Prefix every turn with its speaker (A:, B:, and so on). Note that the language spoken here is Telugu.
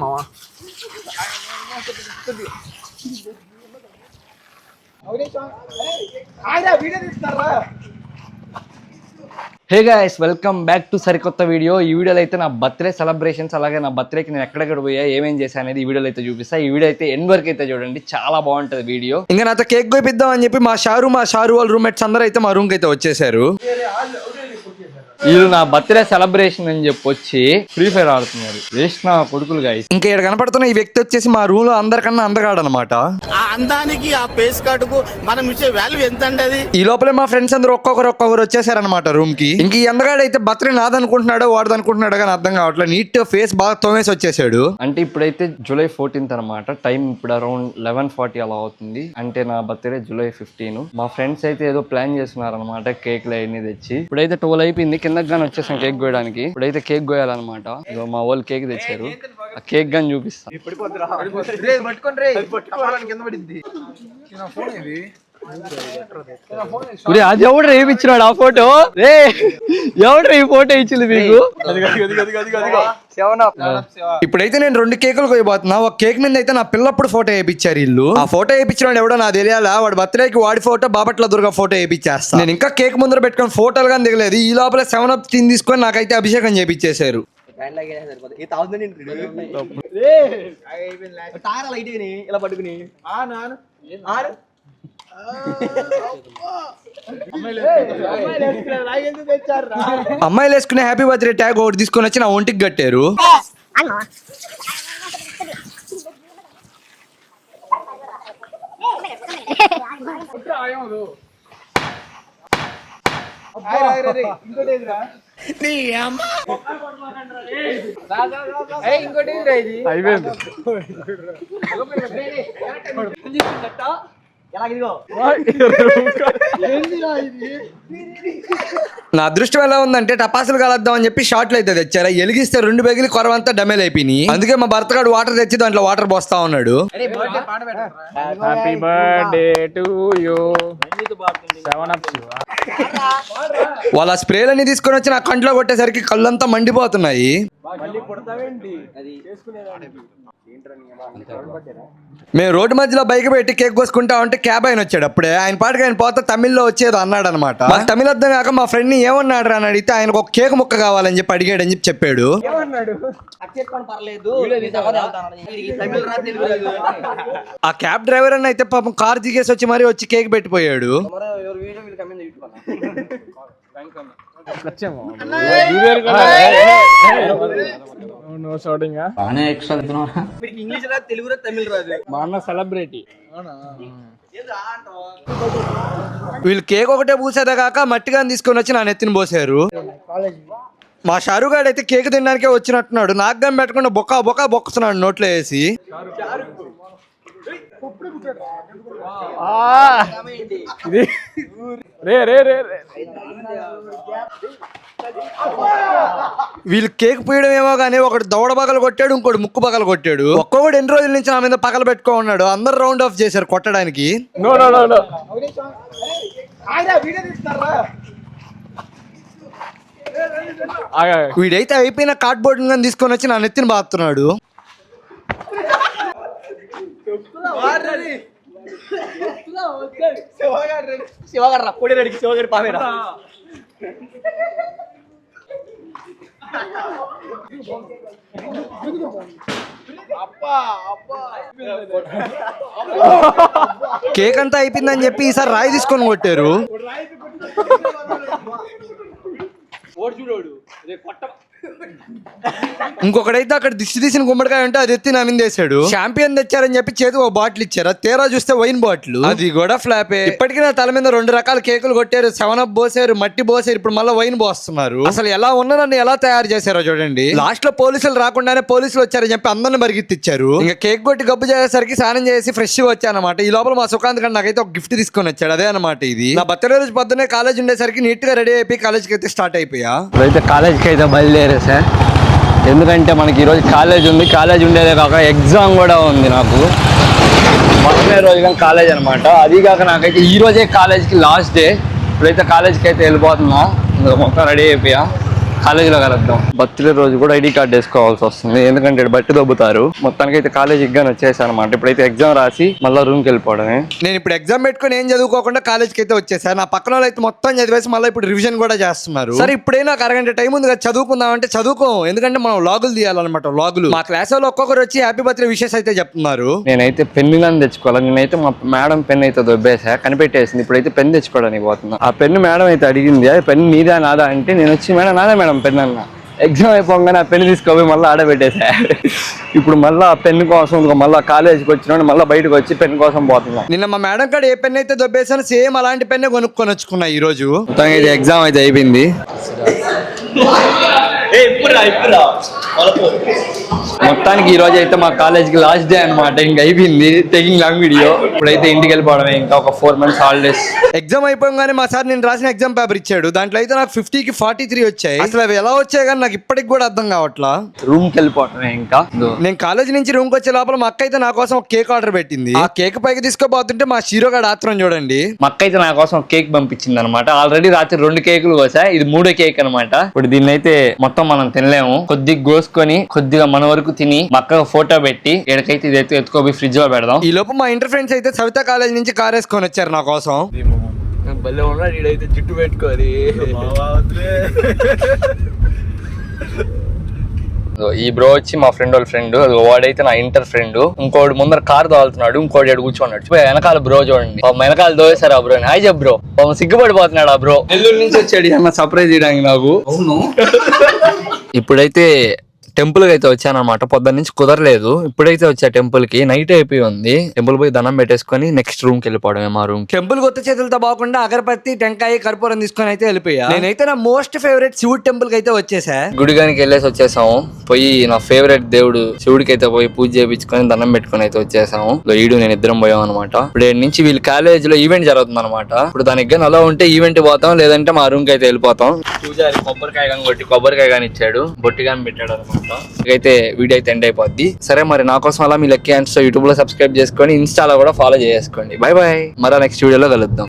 A: మావా hey guys, welcome back to సరికొత్త వీడియో. ఈ వీడియోలో అయితే నా బర్త్డే సెలబ్రేషన్స్, అలాగే నా బర్త్డేకి నేను ఎక్కడెక్కడ పోయా, ఏమేం చేశాను అనేది ఈ వీడియోలో అయితే చూపిస్తా. ఈ వీడియో అయితే ఎండ్ వరకు అయితే చూడండి, చాలా బాగుంటది వీడియో. ఇంకా నాతో కేక్ కోయిద్దాం అని చెప్పి మా షారు వాళ్ళ రూమ్మేట్స్ అందరూ అయితే మా రూమ్ కి అయితే వచ్చేసారు. వీళ్ళు నా బర్త్డే సెలబ్రేషన్ అని చెప్పి వచ్చి ఫ్రీ ఫైర్ ఆడుతున్నారు. వేస్ట్ నా కొడుకులు గైస్. ఇంకా ఇక్కడ కనపడుతున్న ఈ వ్యక్తి వచ్చేసి మా రూమ్ లో అందరికన్నా అందగాడు అనమాట.
B: ఆ అందానికి ఆ ఫేస్ కార్డుకు మనం ఇచ్చే వాల్యూ ఎంత అండి?
A: ఈ లోపలే మా ఫ్రెండ్స్ అందరూ ఒక్కొక్కరు వచ్చేసారనమాట రూమ్ కి. ఇంక ఈ అందగాడు అయితే బర్త్డే నాదనుకుంటున్నాడో వాడదనుకుంటున్నాడో కానీ అర్థం కావట్లేదు. నీట్ ఫేస్ బాగా తోమేసి వచ్చేసాడు. అంటే ఇప్పుడైతే జూలై 14th అనమాట. టైం ఇప్పుడు అరౌండ్ 11:40 అలా అవుతుంది. అంటే నా బర్త్డే జూలై 15. మా ఫ్రెండ్స్ అయితే ఏదో ప్లాన్ చేస్తున్నారు అనమాట, కేక్లు అవన్నీ తెచ్చి. ఇప్పుడైతే 12 అయిపోయింది, కిందకి గాని వచ్చేసాం కేక్ కోయడానికి. ఇప్పుడైతే కేక్ కోయాలన్నమాట. ఇదో మా వాళ్ళు కేక్ తెచ్చారు, ఆ కేక్ గాని చూపిస్తా. అది ఎవడు రేపిచ్చినాడు ఆ ఫోటో? రే ఎవడు ఈ ఫోటో ఇచ్చింది మీకు? ఇప్పుడైతే నేను 2 కేకులు కోయబోతున్నా. ఒక కేక్ మీద అయితే నా పిల్లప్పుడు ఫోటో వేయించారు వీళ్ళు. ఆ ఫోటో వేయించిన ఎవడో నాకు తెలియాలా. వాడి బర్త్డేకి వాడి ఫోటో, బాపట్ల దుర్గ ఫోటో వేయించేస్తా. నేను ఇంకా కేక్ ముందర పెట్టుకొని ఫోటోలు కానీ దిగలేదు. ఈ లోపల 7up టీని తీసుకొని నాకైతే అభిషేకం చేపించేశారు. అమ్మాయిలు వేసుకునే హ్యాపీ బర్త్డే ట్యాగ్ ఒకటి తీసుకొని వచ్చి నా ఒంటికి కట్టారు. నా అదృష్టం ఎలా ఉందంటే టపాసులు కలద్దాం అని చెప్పి షార్ట్లు అయితే తెచ్చారా. ఎలిగిస్తే 2 బెగిలి కొరవంతా డమేల్ అయిపోయినాయి. అందుకే మా భర్త గారు వాటర్ తెచ్చి దాంట్లో వాటర్ పోస్తా ఉన్నాడు. వాళ్ళ స్ప్రేలన్నీ తీసుకొని వచ్చి నా కంట్లో కొట్టేసరికి కళ్ళంతా మండిపోతున్నాయి. మేము రోడ్డు మధ్యలో బైక్ పెట్టి కేక్ కోసుకుంటా ఉంటే క్యాబ్ ఆయన వచ్చాడు. అప్పుడే ఆయన పాటకి ఆయన పోతే తమిళ్లో వచ్చేది అన్నాడు అనమాట. తమిళ అర్థం కాక మా ఫ్రెండ్ ని ఏమన్నాడు అని అడిగితే ఆయనకు ఒక కేక్ ముక్క కావాలని చెప్పి అడిగాడు అని చెప్పి చెప్పాడు. ఆ క్యాబ్ డ్రైవర్ అని అయితే పాపం కార్ దిగేసి వచ్చి మరీ వచ్చి కేక్ పెట్టిపోయాడు. వీళ్ళు కేక్ ఒకటే పూసేదా కాక మట్టిగా తీసుకొని వచ్చి నా నెత్తిని పోసారు. మా షారుగాడు అయితే కేక్ తినడానికే వచ్చినట్టున్నాడు. నాకు కానీ పెట్టకుండా బొక్క బొక్కుతున్నాడు నోట్లో వేసి. వీళ్ళు కేక్ పోయడం ఏమో కానీ ఒకటి దవడ పగలు కొట్టాడు, ఇంకోటి ముక్కు పగలు కొట్టాడు. ఒక్కొక్కడు ఎన్ని రోజుల నుంచి నా మీద పగలు పెట్టుకో ఉన్నాడు. అందరు రౌండ్ ఆఫ్ చేశారు కొట్టడానికి. వీడైతే అయిపోయిన కార్డ్బోర్డ్ కానీ తీసుకొని వచ్చి నా నెత్తిని బాస్తున్నాడు. కేక్ అంతా అయిపోయిందని చెప్పి ఈసారి రాయి తీసుకొని కొట్టారు. ఇంకొకడైతే అక్కడ దిష్టి తీసిన గుమ్మడికాయ ఉంటే అది ఎత్తి నా మీద వేసాడు. షాంపియన్ తెచ్చారని చెప్పి చేతి ఒక బాటిల్ ఇచ్చారు. తేరా చూస్తే వైన్ బాటిల్, అది కూడా ఫ్లాపే. ఇప్పటికీ నా తల మీద 2 రకాల కేకులు కొట్టారు. 7up పోసారు, మట్టి పోసారు, ఇప్పుడు మళ్ళీ వైన్ పోస్తున్నారు. అసలు ఎలా ఉన్నా నన్ను ఎలా తయారు చేశారో చూడండి. లాస్ట్ లో పోలీసులు రాకుండానే పోలీసులు వచ్చారని చెప్పి అందరిని పరిగెత్తిచ్చారు. ఇంకా కేక్ కొట్టి గబ్బు చేసేసరికి స్నానం చేసి ఫ్రెష్ గా వచ్చానమాట. ఈ లోపల మా సుఖాంత్ గారు నాకైతే ఒక గిఫ్ట్ తీసుకొని వచ్చాడు. అదే అనమాట ఇది. నా బర్త్డే రోజు పొద్దున్నే కాలేజ్ ఉండేసరికి నీట్ గా రెడీ అయిపోయి కాలేజ్కి అయితే స్టార్ట్ అయిపోయా. అయితే కాలేజ్కి అయితే బయలుదేరా సార్. ఎందుకంటే మనకి ఈరోజు కాలేజ్ ఉంది. కాలేజ్ ఉండేదే కాక ఎగ్జామ్ కూడా ఉంది నాకు. మొదటి రోజు కానీ కాలేజ్ అనమాట. అది కాక నాకైతే ఈ రోజే కాలేజ్కి లాస్ట్ డే. ఇప్పుడైతే కాలేజ్కి అయితే వెళ్ళిపోతున్నా. ఇంకా మొత్తం రెడీ అయిపోయా.
C: కాలేజీలో కలుద్దాం. బర్త్డే రోజు కూడా ఐడి కార్డ్ వేసుకోవాల్సి వస్తుంది, ఎందుకంటే బట్టి దొబ్బుతారు. మొత్తానికి అయితే కాలేజీకి గానీ వచ్చేసాను అనమాట. ఇప్పుడైతే ఎగ్జామ్ రాసి మళ్ళీ రూమ్కి వెళ్ళిపోవడమే.
A: నేను ఇప్పుడు ఎగ్జామ్ పెట్టుకుని ఏం చదువుకోకుండా కాలేజ్కి అయితే వచ్చేసాను. నా పక్కన వాళ్ళు అయితే మొత్తం చదివేసి మళ్ళీ ఇప్పుడు రివిజన్ కూడా చేస్తున్నారు. సరే ఇప్పుడే నాకు అరగంట టైం ఉంది కదా, చదువుకుందాం అంటే చదువుకోం, ఎందుకంటే మనం లాగులు తీయాలన్నమాట. లాగులు మా క్లాస్ వాళ్ళు ఒక్కొక్కరు వచ్చి హ్యాపీ బర్త్డే విషెస్ అయితే చెప్తున్నారు.
C: నేనైతే పెన్ను తెచ్చుకోవాలి. నేనైతే మా మేడం పెన్ అయితే దొబ్బేసా, కనిపెట్టేసింది. ఇప్పుడైతే పెన్ తెచ్చుకోవడానికి పోతున్నా. ఆ పెన్ను మేడం అయితే అడిగింది, అది పెన్ నీదా నాదా అంటే నేను వచ్చి మేడం నాదా మేడం పెన్ అన్నా. ఎగ్జామ్ అయిపోగానే ఆ పెన్ను తీసుకోపోయి మళ్ళీ ఆడబెట్టేసా. ఇప్పుడు మళ్ళీ ఆ పెన్ను కోసం మళ్ళీ కాలేజీకి వచ్చిన మళ్ళీ బయటకు వచ్చి పెన్ కోసం పోతున్నా.
A: నిన్న మా మేడం కాడ ఏ పెన్ అయితే దొబ్బేసాను సేమ్ అలాంటి పెన్నే కొనుక్కొని వచ్చుకున్నా ఈ రోజు.
C: మొత్తానికి ఎగ్జామ్ అయితే అయిపోయింది. మొత్తానికి ఈ రోజు అయితే మా కాలేజ్కి లాస్ట్ డే అనమాట. ఇంక అయిపోయింది టేకింగ్ లాంగ్ వీడియో. ఇప్పుడైతే ఇంటికి వెళ్ళిపోవడమే, ఇంకా ఒక 4 months హాలిడేస్.
A: ఎగ్జామ్ అయిపోగానే మా సార్ నేను రాసిన ఎగ్జామ్ పేపర్ ఇచ్చాడు. దాంట్లో అయితే నాకు 50కి 43 వచ్చాయి. అసలు అవి ఎలా వచ్చాయి కానీ నాకు ఇప్పటికి కూడా అర్థం కావట్లా.
C: రూమ్ కి వెళ్ళిపోవడమే ఇంకా.
A: నేను కాలేజ్ నుంచి రూమ్ కి వచ్చే లోపల మా అక్క అయితే నా కోసం ఒక కేక్ ఆర్డర్ పెట్టింది. ఆ కేక్ పైకి తీసుకోబోతుంటే మా హీరో గాడు ఆత్రం చూడండి.
C: మా అక్క అయితే నా కోసం ఒక కేక్ పంపించింది అనమాట. ఆల్రెడీ రాత్రి 2 కేకులు కోసా, ఇది 3వ కేక్ అనమాట. ఇప్పుడు దీన్ని అయితే మొత్తం మనం తినలేము, కొద్దిగా కోసుకొని కొద్దిగా మన వరకు తిని మా అక్కకు ఫోటో పెట్టి ఎక్కడికైతే ఇదైతే ఎత్తుకోపోయి ఫ్రిడ్జ్ లో పెడదాం.
A: ఈ లోపు మా ఇంటర్ ఫ్రెండ్స్ అయితే సవిత కాలేజ్ నుంచి కార్ వేసుకొని వచ్చారు నా కోసం.
C: భలే ఉన్నాడు ఈడైతే, జుట్టు పెట్టుకోవాలి. ఈ బ్రో వచ్చి మా ఫ్రెండ్ వాళ్ళ ఫ్రెండ్, వాడైతే నా ఇంటర్ ఫ్రెండ్. ఇంకోటి ముందర కార్ తోలుతున్నాడు, ఇంకోటి ఎడు కూర్చోన్నాడు. వెనకాల బ్రో చూడండి, వెనకాల దోసారు ఆ బ్రో. హాయ్ చెప్ బ్రో. సిగ్గుపడిపోతున్నాడు ఆ బ్రో. నెల్లూరు నుంచి వచ్చాడు అన్న సర్ప్రైజ్ చేయడానికి నాకు. అవును. ఇప్పుడైతే టెంపుల్ కి అయితే వచ్చానమాట. పొద్దున్న నుంచి కుదరలేదు, ఇప్పుడైతే వచ్చా టెంపుల్ కి. నైట్ అయిపోయి ఉంది. టెంపుల్ పోయి దండం పెట్టేసుకొని నెక్స్ట్ రూమ్ కి వెళ్ళిపోవడమే. మా రూమ్
A: టెంపుల్ కొత్త చేతులతో బాగుండా అగరబత్తి టెంకాయ కర్పూరం తీసుకొని అయితే వెళ్ళిపోయా. నేనైతే నా మోస్ట్ ఫేవరెట్ శివుడు టెంపుల్ కి అయితే వచ్చేసా.
C: గుడిగానికి వెళ్ళేసి వచ్చేసాము. పోయి నా ఫేవరెట్ దేవుడు శివుడికి అయితే పోయి పూజ చేయించుకొని దండం పెట్టుకొని అయితే వచ్చేసాము. ఈడు నేను ఇద్దరం పోయాం అనమాట. ఇప్పుడు నుంచి వీళ్ళ కాలేజ్ లో ఈవెంట్ జరుగుతుంది అనమాట. ఇప్పుడు దానికి కానీ అలా ఉంటే ఈవెంట్ పోతాం, లేదంటే మా రూమ్ కి అయితే వెళ్ళిపోతాం. పూజారి కొబ్బరికాయ కానీ కొట్టి కొబ్బరికాయ కానీ ఇచ్చాడు, బొట్టి కానీ పెట్టాడు అనమాట. అయితే వీడియో అయితే ఎండ్ అయిపోద్ది. సరే మరి నా కోసం అలా మీ లక్కీ హ్యాండ్స్ యూట్యూబ్ లో సబ్స్క్రైబ్ చేసుకొని ఇన్స్టాలో కూడా ఫాలో చేసుకోండి. బై బై, మరో నెక్స్ట్ వీడియోలో కలుద్దాం.